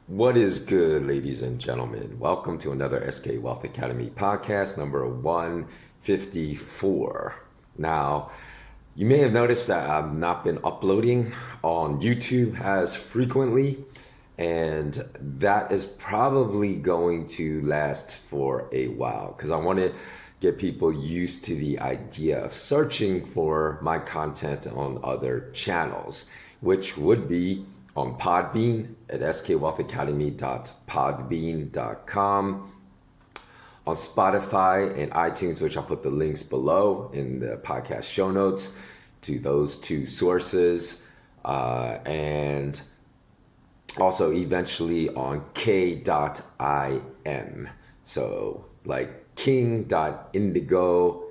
What is good, ladies and gentlemen? Welcome to another SK Wealth Academy podcast, number 154. Now, you may have noticed that I've not been uploading on YouTube as frequently, and that is probably going to last for a while because I want to get people used to the idea of searching for my content on other channels, which would be on Podbean at skwealthacademy.podbean.com, on Spotify and iTunes, which I'll put the links below in the podcast show notes to those two sources, and also eventually on k.im. So like king.indigo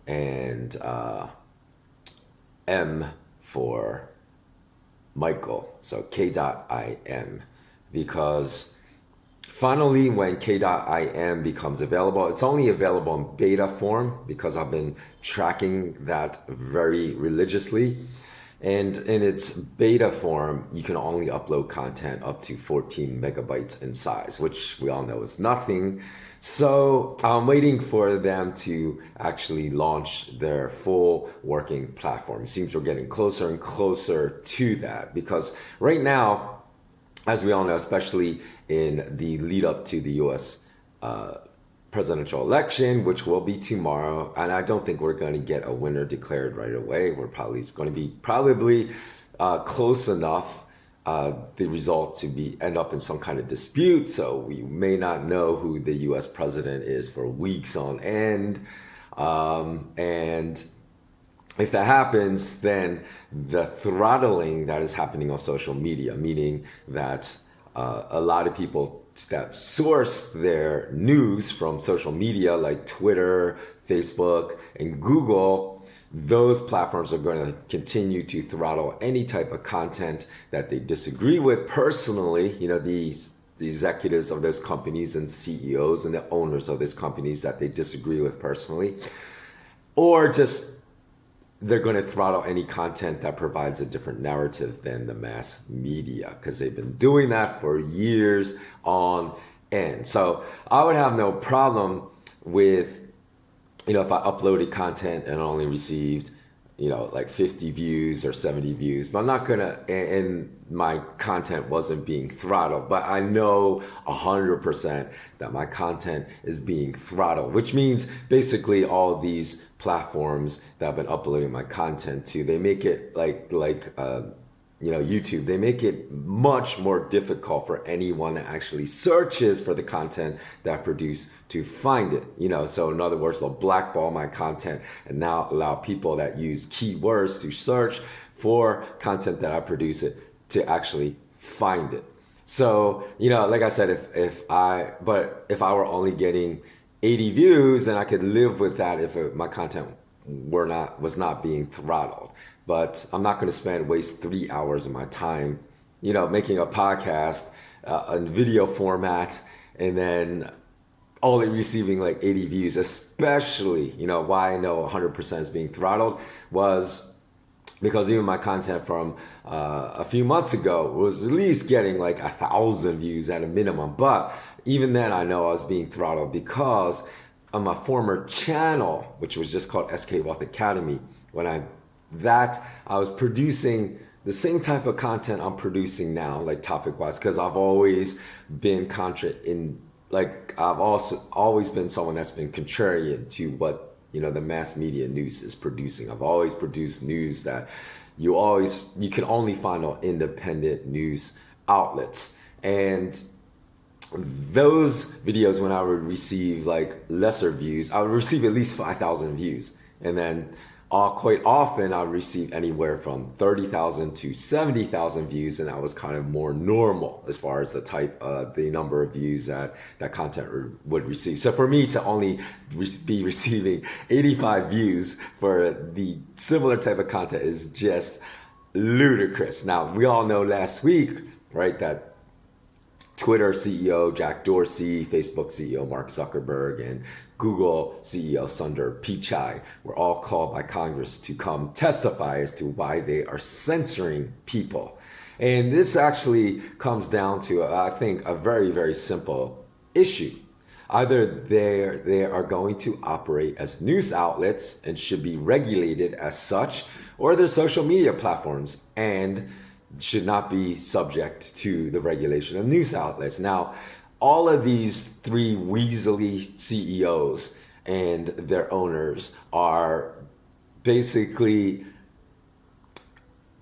and M for Michael, so k.im, because finally when k.im becomes available, it's only available in beta form because I've been tracking that very religiously. And in its beta form, you can only upload content up to 14 megabytes in size, which we all know is nothing. So I'm waiting for them to actually launch their full working platform. It seems we're getting closer and closer to that because right now, as we all know, especially in the lead up to the US presidential election, which will be tomorrow, and I don't think we're going to get a winner declared right away. It's going to be probably close enough the result to end up in some kind of dispute. So we may not know who the U.S. president is for weeks on end, and if that happens, then the throttling that is happening on social media, meaning that a lot of people that source their news from social media like Twitter, Facebook, and Google, those platforms are going to continue to throttle any type of content that they disagree with personally. You know, the executives of those companies and CEOs and the owners of those companies that they disagree with personally, or just they're going to throttle any content that provides a different narrative than the mass media because they've been doing that for years on end. So I would have no problem with, if I uploaded content and only received, like 50 views or 70 views, but I'm not gonna, and my content wasn't being throttled, but I know 100% that my content is being throttled, which means basically all these platforms that I've been uploading my content to, they make it like YouTube, they make it much more difficult for anyone that actually searches for the content that I produce to find it. So in other words, they'll blackball my content and now allow people that use keywords to search for content that I produce it to actually find it. So, like I said, if I were only getting 80 views, then I could live with that if my content was not being throttled. But I'm not going to waste 3 hours of my time, making a podcast in video format and then only receiving like 80 views, especially, why I know 100% is being throttled was because even my content from a few months ago was at least getting like 1,000 views at a minimum. But even then I know I was being throttled because on my former channel, which was just called SK Wealth Academy, I was producing the same type of content I'm producing now, like topic wise, because I've always been I've also always been someone that's been contrarian to what the mass media news is producing. I've always produced news that you can only find on independent news outlets. And those videos, when I would receive like lesser views, I would receive at least 5,000 views. And then quite often I would receive anywhere from 30,000 to 70,000 views, and that was kind of more normal as far as the number of views that content would receive. So for me to only be receiving 85 views for the similar type of content is just ludicrous. Now, we all know last week, right, that Twitter CEO Jack Dorsey, Facebook CEO Mark Zuckerberg, and Google CEO Sundar Pichai were all called by Congress to come testify as to why they are censoring people. And this actually comes down to, I think, a very, very simple issue. Either they are going to operate as news outlets and should be regulated as such, or they're social media platforms and should not be subject to the regulation of news outlets. Now, all of these three weaselly CEOs and their owners are basically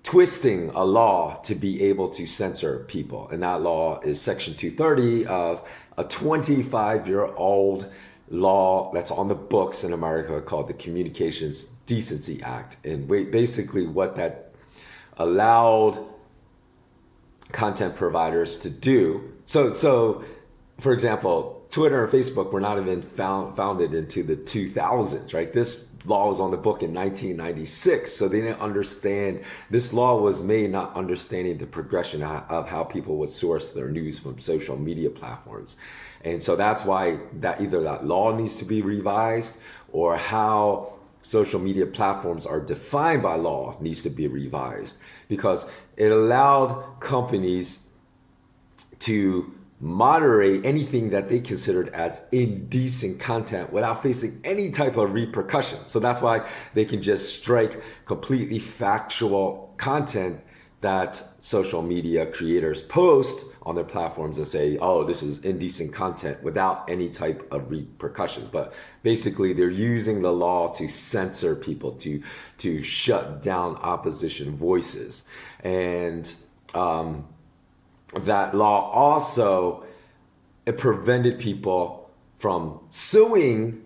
twisting a law to be able to censor people. And that law is Section 230 of a 25-year-old law that's on the books in America called the Communications Decency Act. And basically what that allowed content providers to do. So for example, Twitter and Facebook were not even founded into the 2000s, right? This law was on the book in 1996, so they didn't understand. This law was made not understanding the progression of how people would source their news from social media platforms. And so that's why that either that law needs to be revised, or how social media platforms are defined by law needs to be revised, because it allowed companies to moderate anything that they considered as indecent content without facing any type of repercussion. So that's why they can just strike completely factual content that social media creators post on their platforms and say, oh, this is indecent content, without any type of repercussions. But basically they're using the law to censor people, to shut down opposition voices. And that law also, it prevented people from suing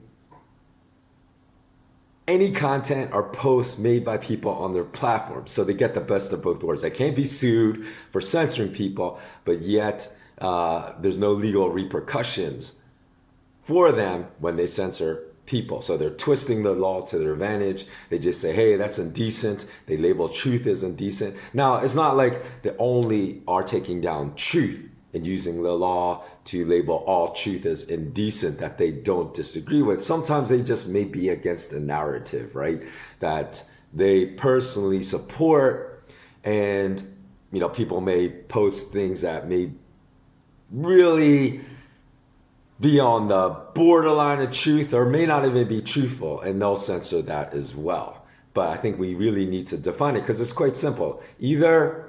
any content or posts made by people on their platform. So they get the best of both worlds. They can't be sued for censoring people, but yet there's no legal repercussions for them when they censor people. So they're twisting the law to their advantage. They just say, hey, that's indecent. They label truth as indecent. Now, it's not like they only are taking down truth and using the law to label all truth as indecent that they don't disagree with. Sometimes they just may be against a narrative, right, that they personally support. And, you know, people may post things that may really be on the borderline of truth or may not even be truthful, and they'll censor that as well. But I think we really need to define it, because it's quite simple. Either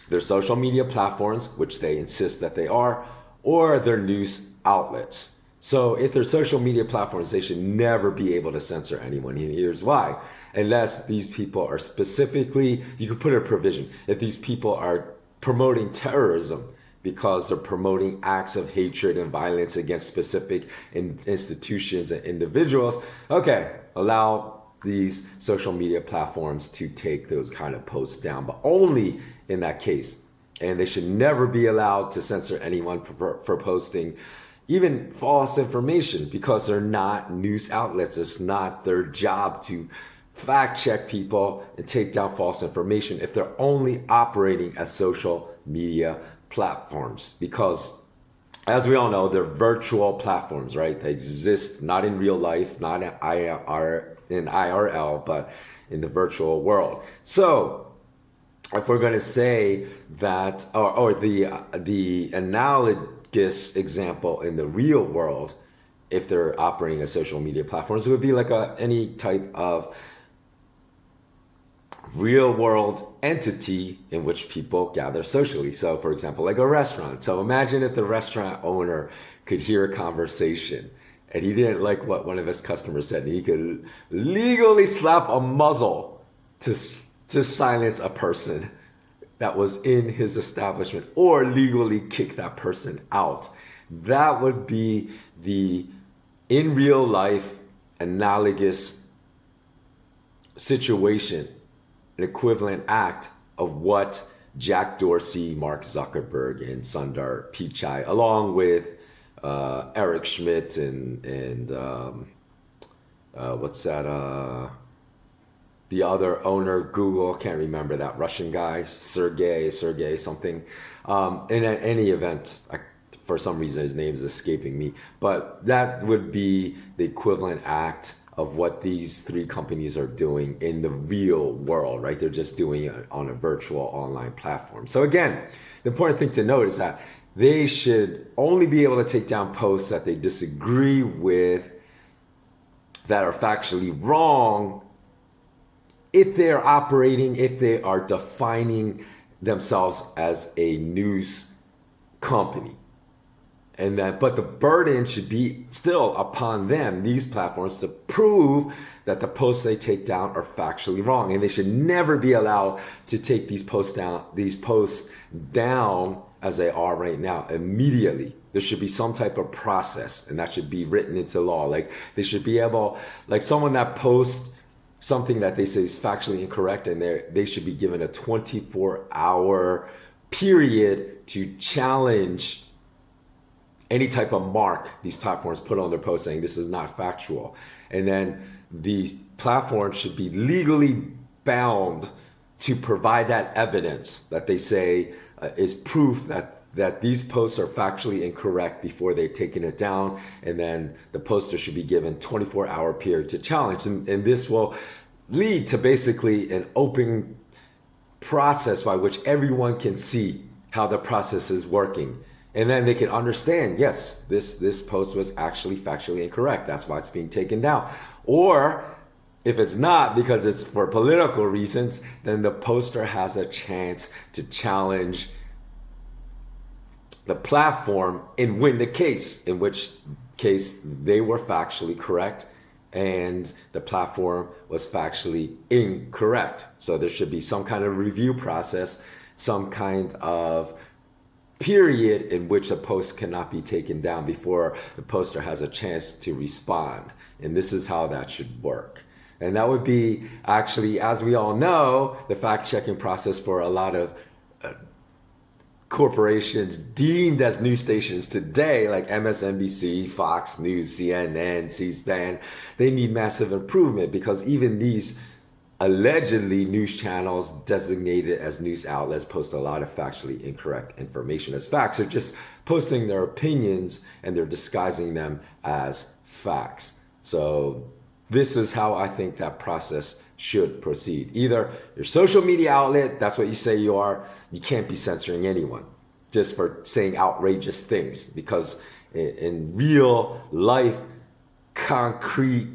they're social media platforms, which they insist that they are, or they're news outlets. So if they're social media platforms, they should never be able to censor anyone. And here's why. Unless these people are specifically, you could put a provision, if these people are promoting terrorism, because they're promoting acts of hatred and violence against specific institutions and individuals, okay, allow these social media platforms to take those kind of posts down, but only in that case. And they should never be allowed to censor anyone for posting even false information, because they're not news outlets. It's not their job to fact check people and take down false information if they're only operating as social media platforms. Because as we all know, they're virtual platforms, right? They exist not in real life, not in IRL, but in the virtual world. So if we're going to say that, or the analogous example in the real world, if they're operating as social media platforms, it would be like any type of real world entity in which people gather socially. So for example, like a restaurant. So imagine if the restaurant owner could hear a conversation and he didn't like what one of his customers said, and he could legally slap a muzzle to silence a person that was in his establishment, or legally kick that person out. That would be the in real life analogous situation, an equivalent act of what Jack Dorsey, Mark Zuckerberg, and Sundar Pichai, along with Eric Schmidt and what's that? The other owner, Google, can't remember that Russian guy, Sergey something. In any event, for some reason his name is escaping me, but that would be the equivalent act of what these three companies are doing in the real world, right? They're just doing it on a virtual online platform. So again, the important thing to note is that they should only be able to take down posts that they disagree with, that are factually wrong, if they're operating, if they are defining themselves as a news company. And that, but the burden should be still upon them, these platforms, to prove that the posts they take down are factually wrong. And they should never be allowed to take these posts down as they are right now immediately. There should be some type of process, and that should be written into law. Like they should be able, like someone that posts something that they say is factually incorrect, and they should be given a 24-hour period to challenge any type of mark these platforms put on their post saying this is not factual. And then these platforms should be legally bound to provide that evidence that they say is proof that these posts are factually incorrect before they've taken it down. And then the poster should be given 24-hour period to challenge. And this will lead to basically an open process by which everyone can see how the process is working. And then they can understand, yes, this post was actually factually incorrect. That's why it's being taken down. Or if it's not, because it's for political reasons, then the poster has a chance to challenge the platform and win the case, in which case they were factually correct and the platform was factually incorrect. So there should be some kind of review process, some kind of period in which a post cannot be taken down before the poster has a chance to respond. And this is how that should work. And that would be actually, as we all know, the fact-checking process for a lot of corporations deemed as news stations today, like MSNBC, Fox News, CNN, C-SPAN. They need massive improvement, because even these allegedly news channels designated as news outlets post a lot of factually incorrect information as facts. They're just posting their opinions and they're disguising them as facts. So this is how I think that process should proceed. Either your social media outlet, that's what you say you are, you can't be censoring anyone just for saying outrageous things, because in real life, concrete,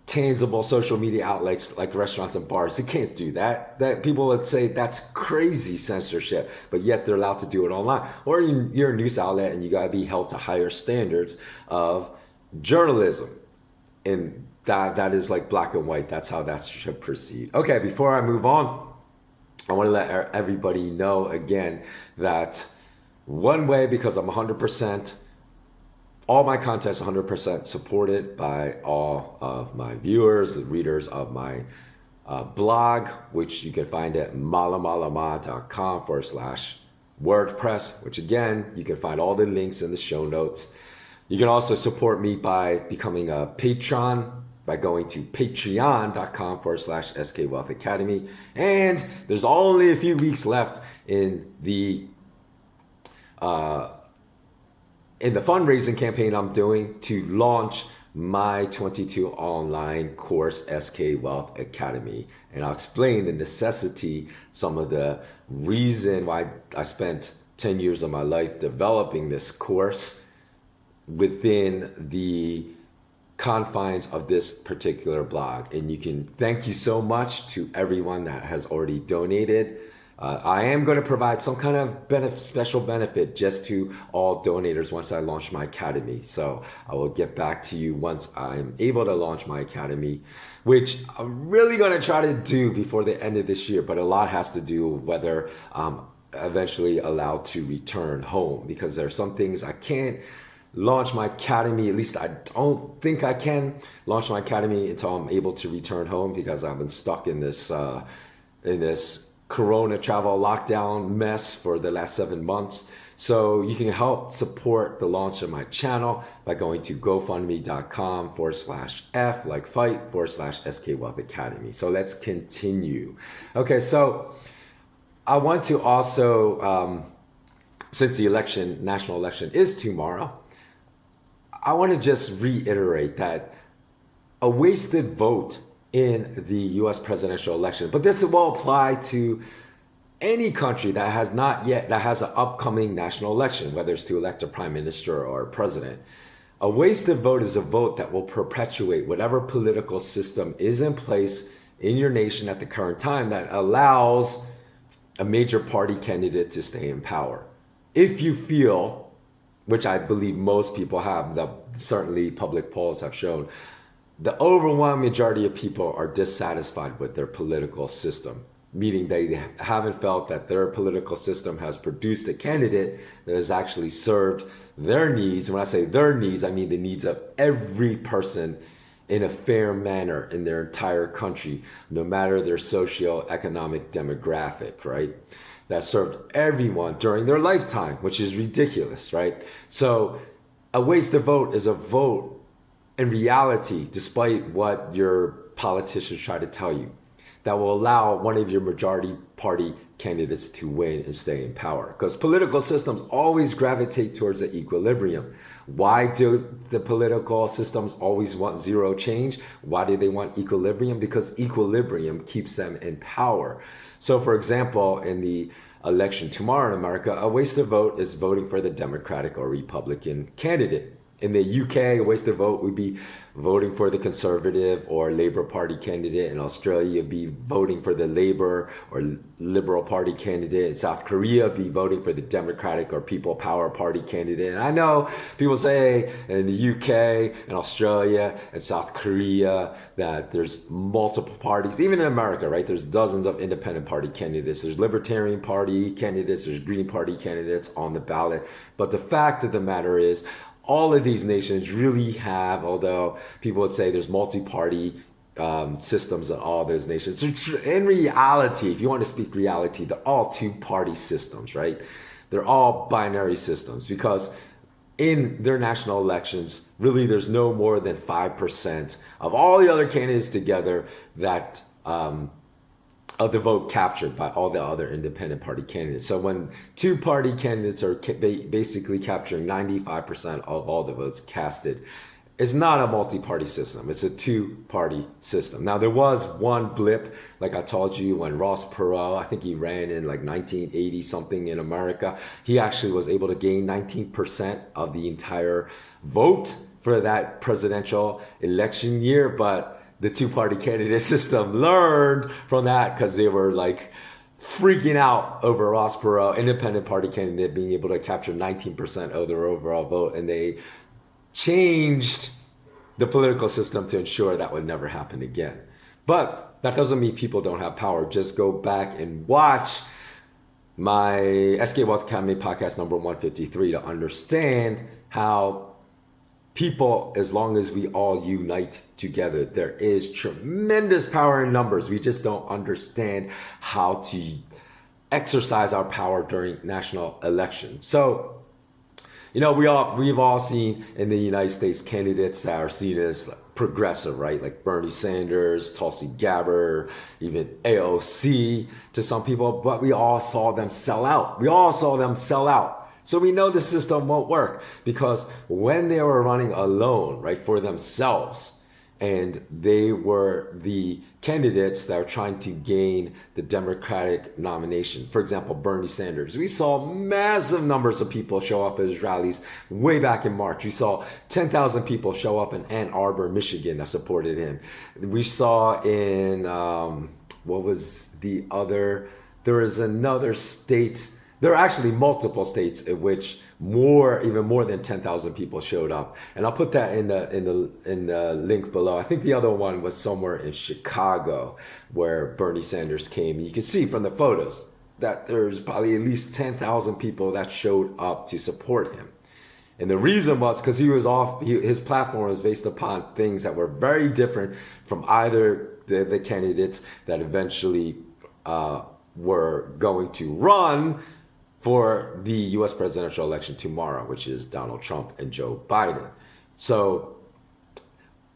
tangible social media outlets like restaurants and bars, they can't do that. That people would say that's crazy censorship, but yet they're allowed to do it online. Or you're a news outlet and you gotta be held to higher standards of journalism. And that is like black and white. That's how that should proceed. Okay, before I move on, I want to let everybody know again that one way, because I'm 100%, all my content is 100% supported by all of my viewers, the readers of my blog, which you can find at malamalama.com/WordPress, which again, you can find all the links in the show notes. You can also support me by becoming a patron by going to patreon.com/skwealthacademy. And there's only a few weeks left in the fundraising campaign I'm doing to launch my 22 online course, SK Wealth Academy. And I'll explain the necessity, some of the reason why I spent 10 years of my life developing this course within the confines of this particular blog. And you can thank you so much to everyone that has already donated. I am going to provide some kind of special benefit just to all donators once I launch my academy. So I will get back to you once I'm able to launch my academy, which I'm really going to try to do before the end of this year. But a lot has to do with whether I'm eventually allowed to return home, because there are some things I can't launch my academy. At least I don't think I can launch my academy until I'm able to return home, because I've been stuck in this Corona travel lockdown mess for the last 7 months. So you can help support the launch of my channel by going to gofundme.com/F like fight /SK Wealth Academy. So let's continue. Okay, so I want to also, since the national election is tomorrow, I want to just reiterate that a wasted vote in the US presidential election. But this will apply to any country that has not yet, that has an upcoming national election, whether it's to elect a prime minister or a president. A wasted vote is a vote that will perpetuate whatever political system is in place in your nation at the current time that allows a major party candidate to stay in power. If you feel, which I believe most people have, that certainly public polls have shown, the overwhelming majority of people are dissatisfied with their political system, meaning they haven't felt that their political system has produced a candidate that has actually served their needs. When I say their needs, I mean the needs of every person in a fair manner in their entire country, no matter their socio-economic demographic, right? That served everyone during their lifetime, which is ridiculous, right? So a wasted vote is a vote in reality, despite what your politicians try to tell you, that will allow one of your majority party candidates to win and stay in power. Because political systems always gravitate towards an equilibrium. Why do the political systems always want zero change? Why do they want equilibrium? Because equilibrium keeps them in power. So for example, in the election tomorrow in America, a wasted vote is voting for the Democratic or Republican candidate. In the UK, a wasted vote would be voting for the Conservative or Labour Party candidate. In Australia, you'd be voting for the Labour or Liberal Party candidate. In South Korea, be voting for the Democratic or People Power Party candidate. And I know people say in the UK and Australia and South Korea that there's multiple parties. Even in America, right? There's dozens of independent party candidates. There's Libertarian Party candidates. There's Green Party candidates on the ballot. But the fact of the matter is, all of these nations really have, although people would say there's multi-party systems in all those nations. So in reality, if you want to speak reality, they're all two-party systems, right? They're all binary systems because in their national elections, really there's no more than 5% of all the other candidates together that of the vote captured by all the other independent party candidates. So when two party candidates are basically capturing 95% of all the votes casted, it's not a multi-party system. It's a two-party system. Now, there was one blip, like I told you, when Ross Perot, I think he ran in like 1980 something in America. He actually was able to gain 19% of the entire vote for that presidential election year, but the two-party candidate system learned from that because they were like freaking out over Ross Perot, independent party candidate, being able to capture 19% of their overall vote. And they changed the political system to ensure that would never happen again. But that doesn't mean people don't have power. Just go back and watch my SK Wealth Academy podcast number 153 to understand how people, as long as we all unite together, there is tremendous power in numbers. We just don't understand how to exercise our power during national elections. So, you know, we've all seen in the United States candidates that are seen as progressive, right? Like Bernie Sanders, Tulsi Gabbard, even AOC to some people, but we all saw them sell out. So we know the system won't work because when they were running alone, right, for themselves, and they were the candidates that are trying to gain the Democratic nomination. For example, Bernie Sanders. We saw massive numbers of people show up at his rallies way back in March. We saw 10,000 people show up in Ann Arbor, Michigan that supported him. We saw in, what was the other, there was another state. There are actually multiple states in which even more than 10,000 people showed up, and I'll put that in the link below. I think the other one was somewhere in Chicago where Bernie Sanders came. You can see from the photos that there's probably at least 10,000 people that showed up to support him, and the reason was because his platform was based upon things that were very different from either the candidates that eventually were going to run for the US presidential election tomorrow, which is Donald Trump and Joe Biden. So,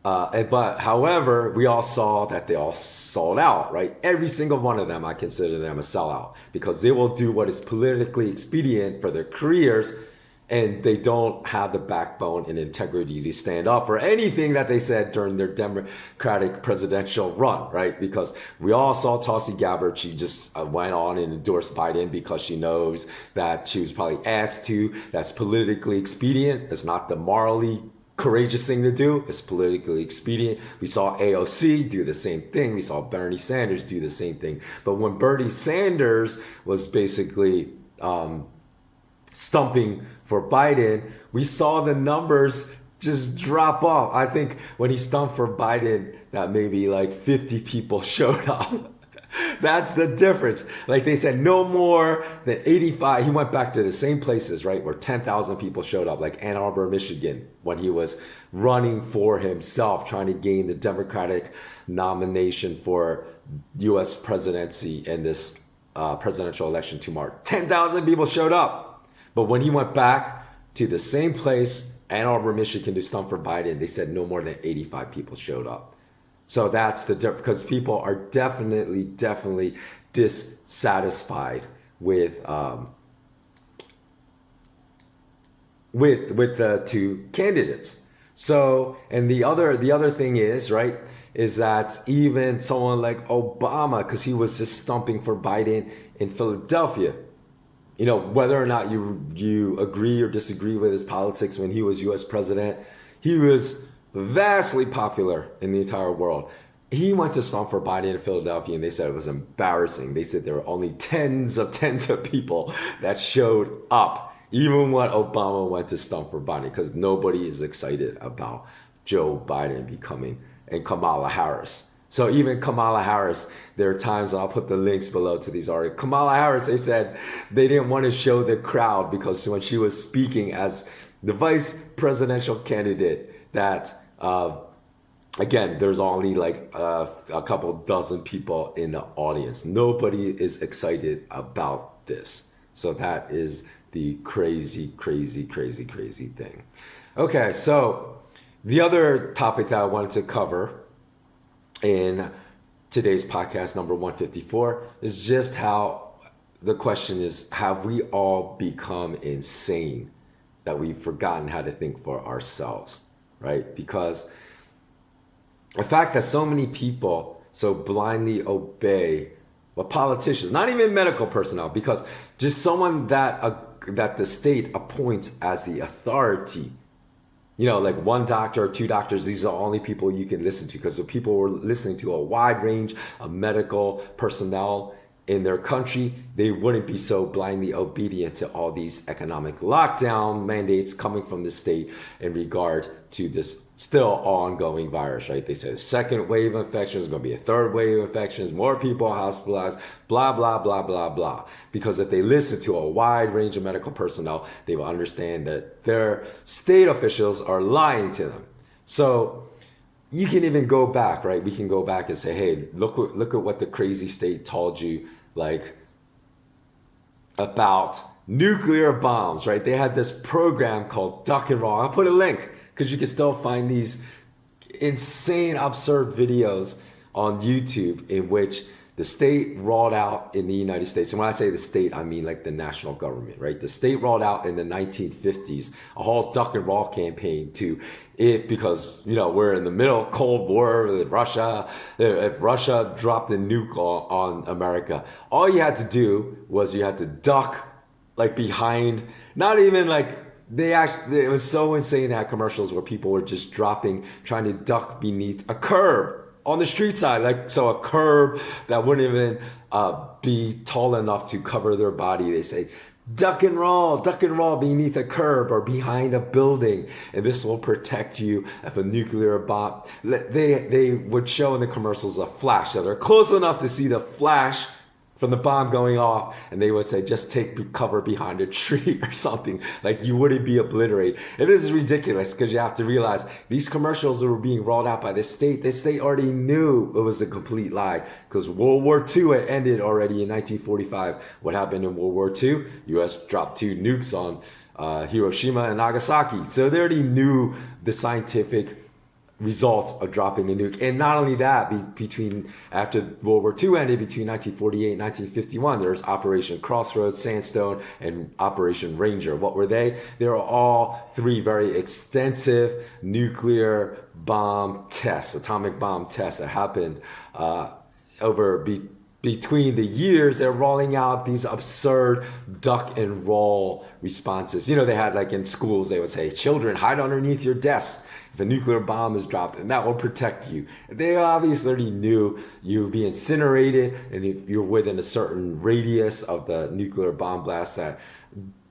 but however, we all saw that they all sold out, right? Every single one of them, I consider them a sellout because they will do what is politically expedient for their careers and they don't have the backbone and integrity to stand up for anything that they said during their Democratic presidential run, right? Because we all saw Tulsi Gabbard. She just went on and endorsed Biden because she knows that she was probably asked to. That's politically expedient. It's not the morally courageous thing to do. It's politically expedient. We saw AOC do the same thing. We saw Bernie Sanders do the same thing. But when Bernie Sanders was basically stumping for Biden, we saw the numbers just drop off. I think when he stumped for Biden, that maybe like 50 people showed up. That's the difference. Like they said, no more than 85. He went back to the same places, right, where 10,000 people showed up, like Ann Arbor, Michigan, when he was running for himself, trying to gain the Democratic nomination for U.S. presidency in this presidential election tomorrow. 10,000 people showed up. But when he went back to the same place, Ann Arbor, Michigan, to stump for Biden, they said no more than 85 people showed up. So that's the difference, because people are definitely dissatisfied with the two candidates. So, and the other thing is, right, is that even someone like Obama, because he was just stumping for Biden in Philadelphia, you know, whether or not you agree or disagree with his politics when he was U.S. president, he was vastly popular in the entire world. He went to stump for Biden in Philadelphia, and they said it was embarrassing. They said there were only tens of people that showed up, even when Obama went to stump for Biden, because nobody is excited about Joe Biden becoming and Kamala Harris. So even Kamala Harris, there are times, and I'll put the links below to these articles. Kamala Harris, they said they didn't want to show the crowd because when she was speaking as the vice presidential candidate, that again, there's only like a couple dozen people in the audience. Nobody is excited about this. So that is the crazy thing. Okay, so the other topic that I wanted to cover in today's podcast, number 154, is just how the question is, have we all become insane that we've forgotten how to think for ourselves, right? Because the fact that so many people so blindly obey what politicians, not even medical personnel, because just someone that the state appoints as the authority, you know, like one doctor or two doctors, these are the only people you can listen to, because if people were listening to a wide range of medical personnel in their country, they wouldn't be so blindly obedient to all these economic lockdown mandates coming from the state in regard to this still ongoing virus, right? They said a second wave of infections, going to be a third wave of infections, more people hospitalized, blah, blah, blah, blah, blah. Because if they listen to a wide range of medical personnel, they will understand that their state officials are lying to them. So you can even go back, right? We can go back and say, hey, look at what the crazy state told you, like about nuclear bombs, right? They had this program called Duck and Roll. I'll put a link, because you can still find these insane, absurd videos on YouTube in which the state rolled out in the United States. And when I say the state, I mean like the national government, right? The state rolled out in the 1950s a whole duck and roll campaign because, you know, we're in the middle of Cold War with Russia. If Russia dropped a nuke on America, all you had to do was you had to duck like behind, not even like, it was so insane to have commercials where people were just trying to duck beneath a curb on the street side, like, so a curb that wouldn't even be tall enough to cover their body. They say, duck and roll beneath a curb or behind a building, and this will protect you if a nuclear bomb. They would show in the commercials a flash, so they're close enough to see the flash from the bomb going off, and they would say, just take cover behind a tree or something, like you wouldn't be obliterated. And this is ridiculous, because you have to realize these commercials that were being rolled out by the state already knew it was a complete lie, because World War II had ended already in 1945. What happened in World War II? US dropped 2 nukes on Hiroshima and Nagasaki. So they already knew the scientific results of dropping a nuke. And not only that, between after World War II ended, between 1948 and 1951, there was Operation Crossroads, Sandstone, and Operation Ranger. What were they? They were all three very extensive nuclear bomb tests, atomic bomb tests that happened between the years. They're rolling out these absurd duck and roll responses. You know, they had, like in schools, they would say, children, hide underneath your desk if a nuclear bomb is dropped, and that will protect you. They obviously knew you would be incinerated, and if you're within a certain radius of the nuclear bomb blast, that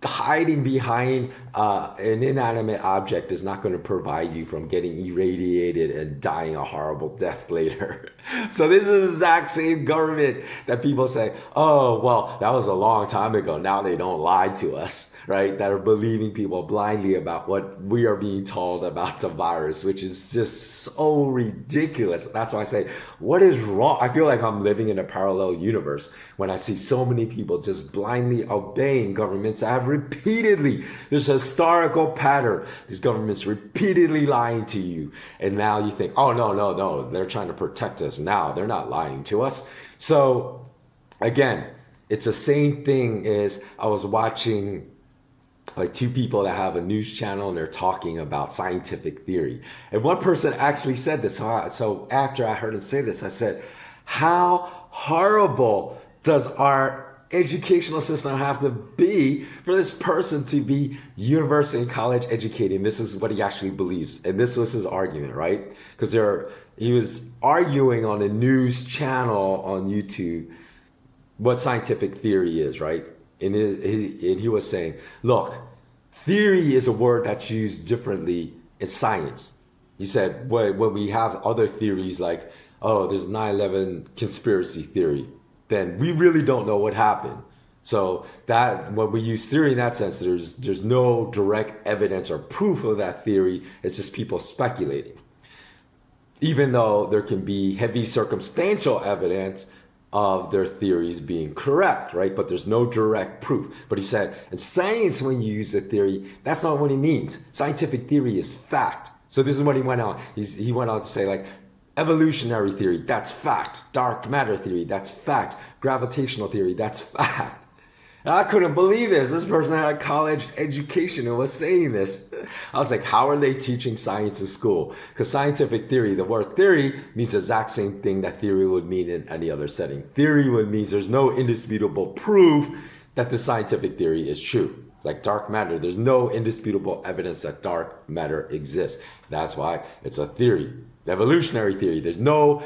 hiding behind an inanimate object is not going to provide you from getting irradiated and dying a horrible death later. So this is the exact same government that people say, oh, well, that was a long time ago. Now they don't lie to us, right? That are believing people blindly about what we are being told about the virus, which is just so ridiculous. That's why I say, what is wrong? I feel like I'm living in a parallel universe when I see so many people just blindly obeying governments that have repeatedly, there's a historical pattern, these governments repeatedly lying to you. And now you think, oh, no, they're trying to protect us now. They're not lying to us. So again, it's the same thing as I was watching like two people that have a news channel and they're talking about scientific theory. And one person actually said this. So after I heard him say this, I said, how horrible does our educational system have to be for this person to be university and college educated? And this is what he actually believes. And this was his argument, right? Because he was arguing on a news channel on YouTube what scientific theory is, right? And he was saying, look, theory is a word that's used differently in science. He said, when we have other theories like, oh, there's 9/11 conspiracy theory, then we really don't know what happened. So that when we use theory in that sense, there's no direct evidence or proof of that theory. It's just people speculating. Even though there can be heavy circumstantial evidence of their theories being correct, right? But there's no direct proof. But he said, in science, when you use a theory, that's not what he means. Scientific theory is fact. So this is what he went on. He went on to say, like, evolutionary theory, that's fact. Dark matter theory, that's fact. Gravitational theory, that's fact. And I couldn't believe this. This person had a college education and was saying this. I was like, how are they teaching science in school? Because scientific theory, the word theory means the exact same thing that theory would mean in any other setting. Theory would mean there's no indisputable proof that the scientific theory is true. Like dark matter, there's no indisputable evidence that dark matter exists. That's why it's a theory. Evolutionary theory, there's no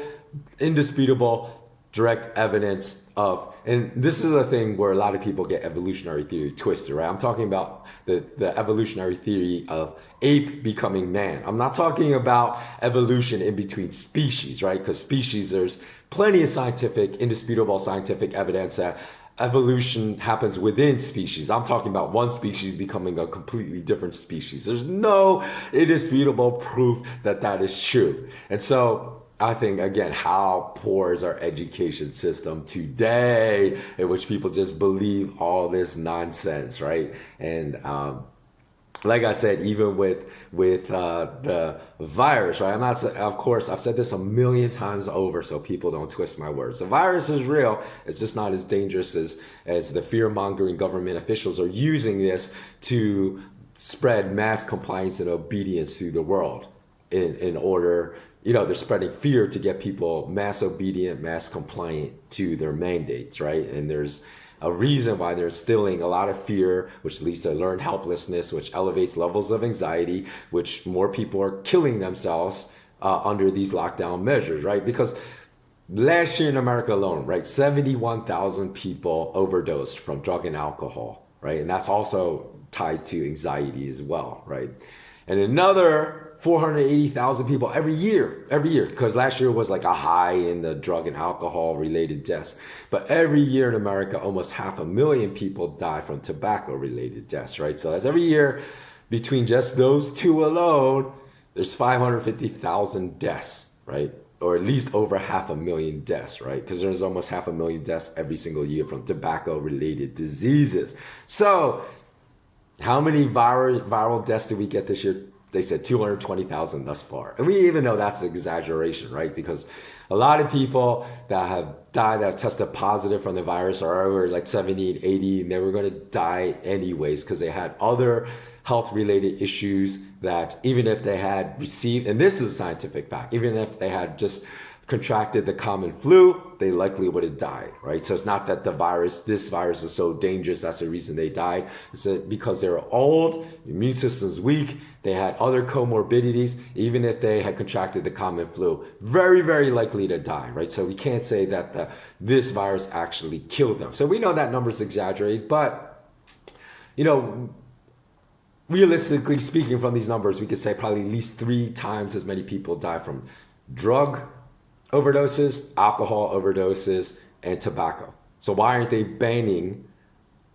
indisputable direct evidence of, and this is the thing where a lot of people get evolutionary theory twisted, right? I'm talking about the evolutionary theory of ape becoming man. I'm not talking about evolution in between species, right? Because species, there's plenty of indisputable scientific evidence that evolution happens within species. I'm talking about one species becoming a completely different species. There's no indisputable proof that that is true. And so I think, again, how poor is our education system today, in which people just believe all this nonsense, right? And like I said, even with the virus, right? Of course, I've said this a million times over, so people don't twist my words. The virus is real. It's just not as dangerous as the fear-mongering government officials are using this to spread mass compliance and obedience through the world in order. You know, they're spreading fear to get people mass obedient, mass compliant to their mandates, right? And there's a reason why they're instilling a lot of fear, which leads to learned helplessness, which elevates levels of anxiety, which more people are killing themselves under these lockdown measures, right? Because last year in America alone, right, 71,000 people overdosed from drug and alcohol, right? And that's also tied to anxiety as well, right? And another 480,000 people every year, because last year was like a high in the drug and alcohol related deaths. But every year in America, almost 500,000 people die from tobacco related deaths, right? So that's every year. Between just those two alone, there's 550,000 deaths, right? Or at least over 500,000 deaths, right? Because there's almost 500,000 deaths every single year from tobacco related diseases. So how many viral deaths did we get this year? they said 220,000 thus far. And we even know that's an exaggeration, right? Because a lot of people that have died, that have tested positive from the virus are over like 70 and 80, and they were going to die anyways because they had other health related issues that even if they had received, and this is a scientific fact, even if they had just contracted the common flu, they likely would have died, right? So it's not that this virus is so dangerous, that's the reason they died. It's because they were old, immune system's weak, they had other comorbidities, even if they had contracted the common flu, very, very likely to die, right? So we can't say that this virus actually killed them. So we know that number's exaggerated, but, realistically speaking from these numbers, we could say probably at least 3 times as many people die from drug overdoses, alcohol overdoses, and tobacco. So why aren't they banning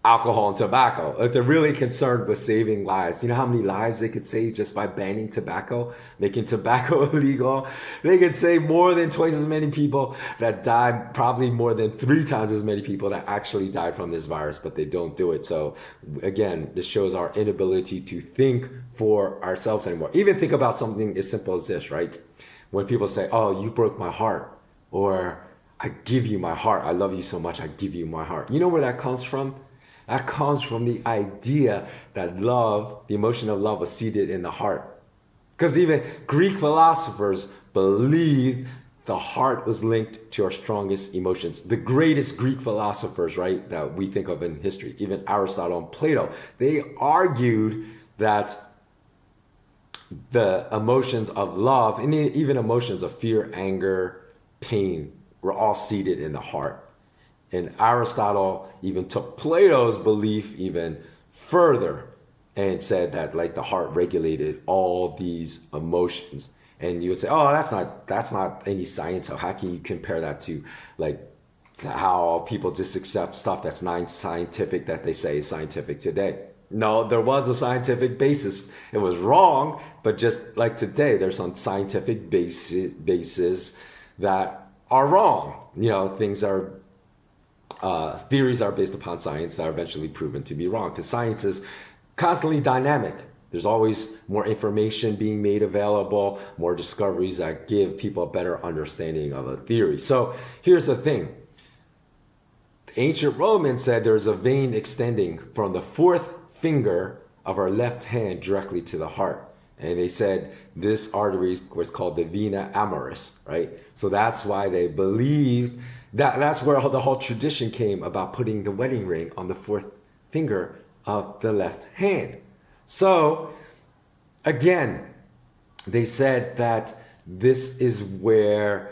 alcohol and tobacco? If they're really concerned with saving lives, you know how many lives they could save just by banning tobacco, making tobacco illegal? They could save more than twice as many people that died, probably more than 3 times as many people that actually died from this virus, but they don't do it. So again, this shows our inability to think for ourselves anymore. Even think about something as simple as this, right? When people say, oh, you broke my heart, or I give you my heart, I love you so much, I give you my heart. You know where that comes from? That comes from the idea that love, the emotion of love, was seated in the heart. Because even Greek philosophers believed the heart was linked to our strongest emotions. The greatest Greek philosophers, right, that we think of in history, even Aristotle and Plato, they argued that the emotions of love and even emotions of fear, anger, pain were all seated in the heart. And Aristotle even took Plato's belief even further and said that like the heart regulated all these emotions. And you would say, oh, that's not any science. So how can you compare that to like how people just accept stuff that's non-scientific that they say is scientific today? No, there was a scientific basis. It was wrong, but just like today, there's some scientific bases that are wrong. Things are, theories are based upon science that are eventually proven to be wrong, because science is constantly dynamic. There's always more information being made available, more discoveries that give people a better understanding of a theory. So here's the thing. The ancient Romans said there's a vein extending from the 4th finger of our left hand directly to the heart. And they said this artery was called the vena amoris, right? So that's why they believed that's where the whole tradition came about putting the wedding ring on the 4th finger of the left hand. So again, they said that this is why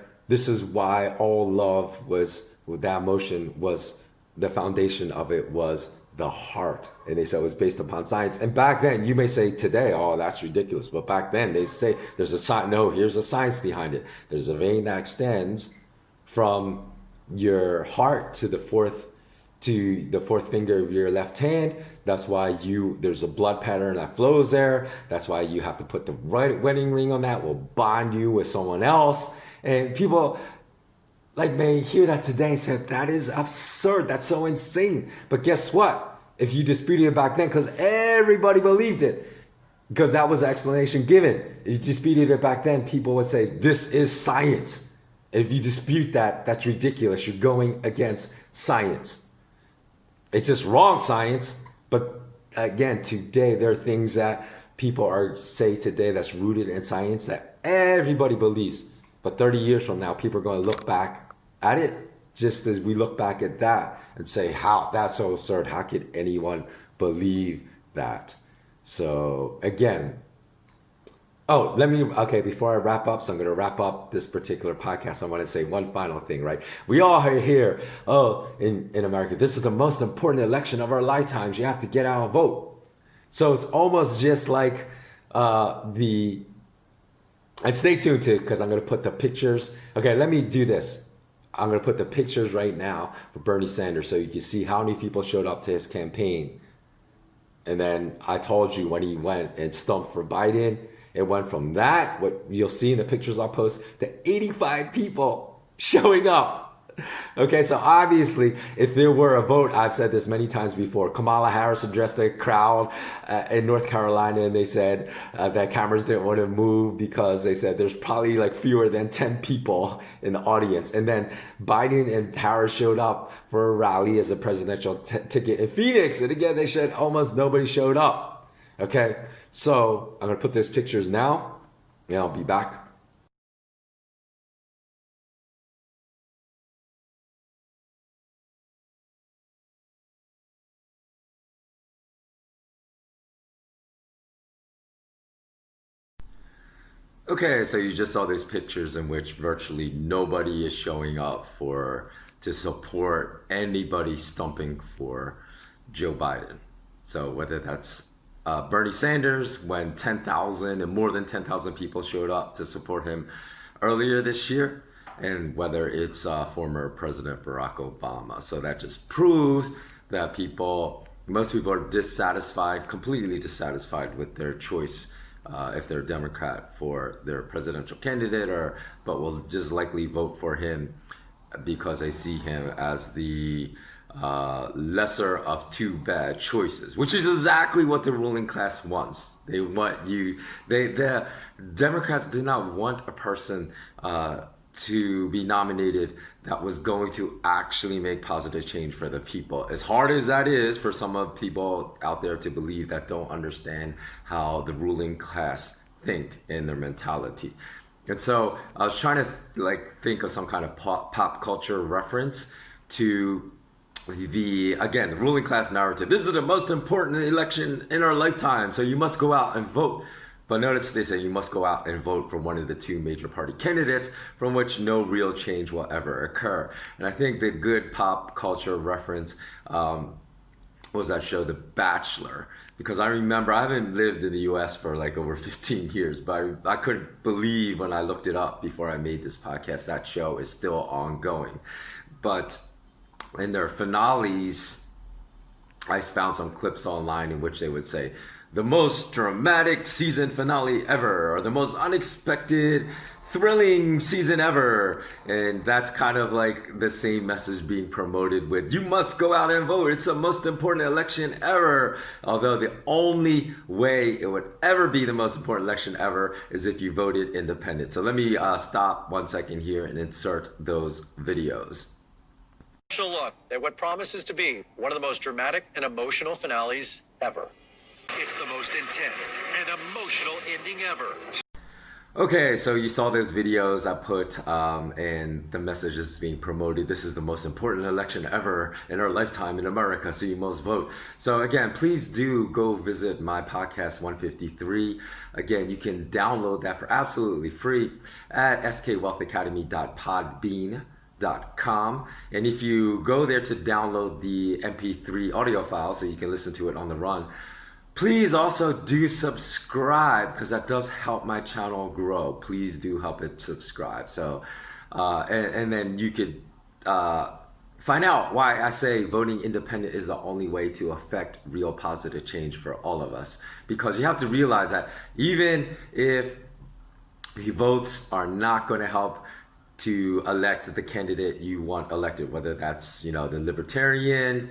all love was, that emotion was, the foundation of it was the heart. And they said it was based upon science. And back then, you may say today, oh, that's ridiculous. But back then, they say there's here's a science behind it. There's a vein that extends from your heart to the fourth finger of your left hand. That's why there's a blood pattern that flows there. That's why you have to put the right wedding ring on that will bond you with someone else. And people may hear that today and say, that is absurd. That's so insane. But guess what? If you disputed it back then, because everybody believed it, because that was the explanation given. If you disputed it back then, people would say, this is science. If you dispute that, that's ridiculous. You're going against science. It's just wrong science. But again, today, there are things that people say today that's rooted in science that everybody believes. But 30 years from now, people are going to look back at it just as we look back at that and say, how, that's so absurd. How could anyone believe that? So again, before I wrap up, so I'm going to wrap up this particular podcast. I want to say one final thing, right? We all hear, in America, this is the most important election of our lifetimes. You have to get out and vote. So it's almost just like and stay tuned to, because I'm going to put the pictures. Okay, let me do this. I'm going to put the pictures right now for Bernie Sanders so you can see how many people showed up to his campaign. And then I told you when he went and stumped for Biden, it went from that, what you'll see in the pictures I'll post, to 85 people showing up. Okay, so obviously, if there were a vote, I've said this many times before. Kamala Harris addressed a crowd in North Carolina, and they said that cameras didn't want to move because they said there's probably like fewer than 10 people in the audience. And then Biden and Harris showed up for a rally as a presidential ticket in Phoenix, and again, they said almost nobody showed up. Okay, so I'm gonna put these pictures now, and I'll be back. Okay, so you just saw these pictures in which virtually nobody is showing up for to support anybody stumping for Joe Biden. So whether that's Bernie Sanders, when 10,000 and more than 10,000 people showed up to support him earlier this year, and whether it's former President Barack Obama. So that just proves that most people are dissatisfied, completely dissatisfied with their choice if they're a Democrat for their presidential candidate, but will just likely vote for him because they see him as the lesser of two bad choices, which is exactly what the ruling class wants. They want the Democrats do not want a person to be nominated that was going to actually make positive change for the people. As hard as that is for some of people out there to believe that don't understand how the ruling class think in their mentality. And so I was trying to think of some kind of pop culture reference to the ruling class narrative. This is the most important election in our lifetime, so you must go out and vote. But notice they say you must go out and vote for one of the two major party candidates from which no real change will ever occur. And I think the good pop culture reference was that show, The Bachelor. Because I remember, I haven't lived in the US for like over 15 years, but I couldn't believe when I looked it up before I made this podcast, that show is still ongoing. But in their finales, I found some clips online in which they would say, the most dramatic season finale ever, or the most unexpected, thrilling season ever. And that's kind of like the same message being promoted with, you must go out and vote. It's the most important election ever. Although the only way it would ever be the most important election ever is if you voted independent. So let me stop 1 second here and insert those videos. Look at what promises to be one of the most dramatic and emotional finales ever. It's the most intense and emotional ending ever. Okay, so you saw those videos I put, and the message is being promoted. This is the most important election ever in our lifetime in America, so you must vote. So again, please do go visit my podcast 153. Again, you can download that for absolutely free at skwealthacademy.podbean.com. And if you go there to download the MP3 audio file so you can listen to it on the run, please also do subscribe, because that does help my channel grow. Please do help it subscribe. So, and then you could find out why I say voting independent is the only way to affect real positive change for all of us. Because you have to realize that even if the votes are not going to help to elect the candidate you want elected, whether that's, the Libertarian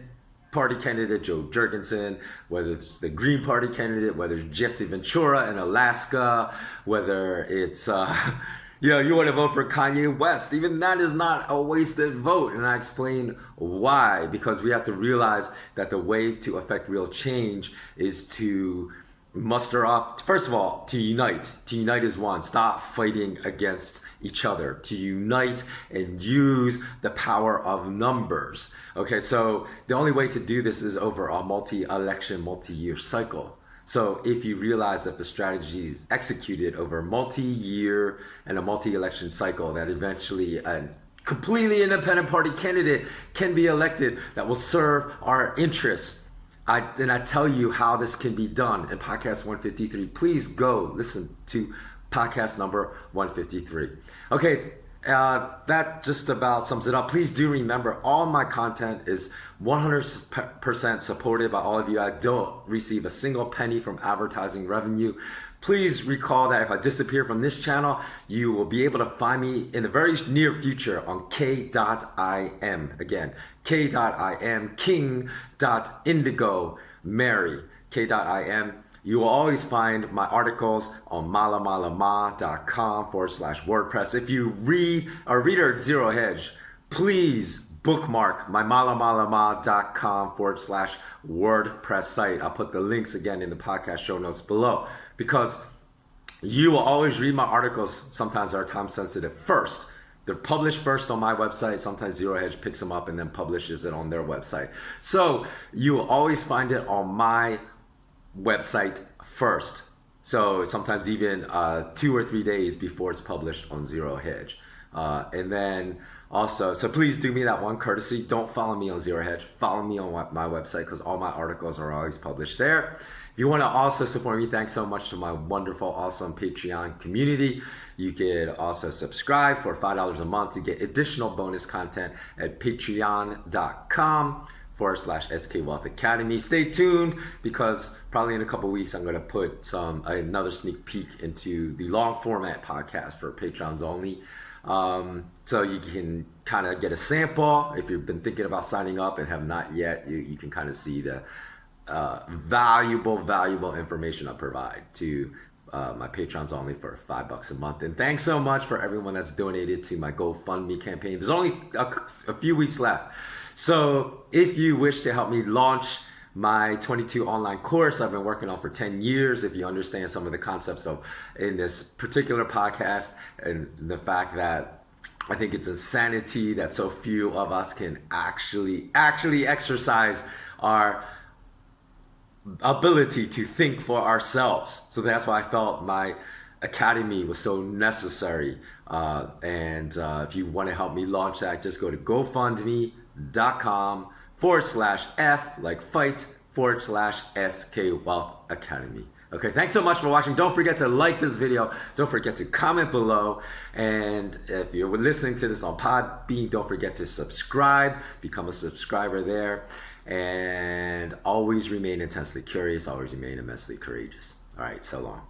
Party candidate Joe Jurgensen, whether it's the Green Party candidate, whether it's Jesse Ventura in Alaska, whether it's you want to vote for Kanye West, even that is not a wasted vote. And I explain why, because we have to realize that the way to affect real change is to muster up, first of all, to unite as one. Stop fighting against each other, to unite and use the power of numbers. Okay, so the only way to do this is over a multi-election, multi-year cycle. So if you realize that the strategy is executed over a multi-year and a multi-election cycle, that eventually a completely independent party candidate can be elected that will serve our interests. I tell you how this can be done in podcast 153. Please go listen to podcast number 153. Okay, That just about sums it up. Please do remember, all my content is 100% supported by all of you. I don't receive a single penny from advertising revenue. Please recall that if I disappear from this channel, you will be able to find me in the very near future on k.im. Again, k.im, king.indigo, Mary, k.im. You will always find my articles on malamalama.com/WordPress. If you read a reader at Zero Hedge, please bookmark my malamalama.com/WordPress site. I'll put the links again in the podcast show notes below, because you will always read my articles. Sometimes they're time sensitive first. They're published first on my website. Sometimes Zero Hedge picks them up and then publishes it on their website. So you will always find it on my website first. So sometimes even 2 or 3 days before it's published on Zero Hedge. And then also, so please do me that one courtesy. Don't follow me on Zero Hedge. Follow me on my website, because all my articles are always published there. If you want to also support me, thanks so much to my wonderful, awesome Patreon community. You could also subscribe for $5 a month to get additional bonus content at patreon.com/skwealthacademy. Stay tuned, because probably in a couple weeks I'm going to put another sneak peek into the long format podcast for Patrons only. So you can kind of get a sample. If you've been thinking about signing up and have not yet, you can kind of see the valuable information I provide to my patrons only for $5 a month. And thanks so much for everyone that's donated to my GoFundMe campaign. There's only a few weeks left. So if you wish to help me launch my 22 online course I've been working on for 10 years, if you understand some of the concepts of in this particular podcast, and the fact that I think it's insanity that so few of us can actually exercise our ability to think for ourselves. So that's why I felt my academy was so necessary. And if you want to help me launch that, just go to gofundme.com/F like fight /SK Wealth Academy. Okay, thanks so much for watching. Don't forget to like this video. Don't forget to comment below. And if you're listening to this on Podbean, don't forget to subscribe. Become a subscriber there. And always remain intensely curious. Always remain immensely courageous. All right, so long.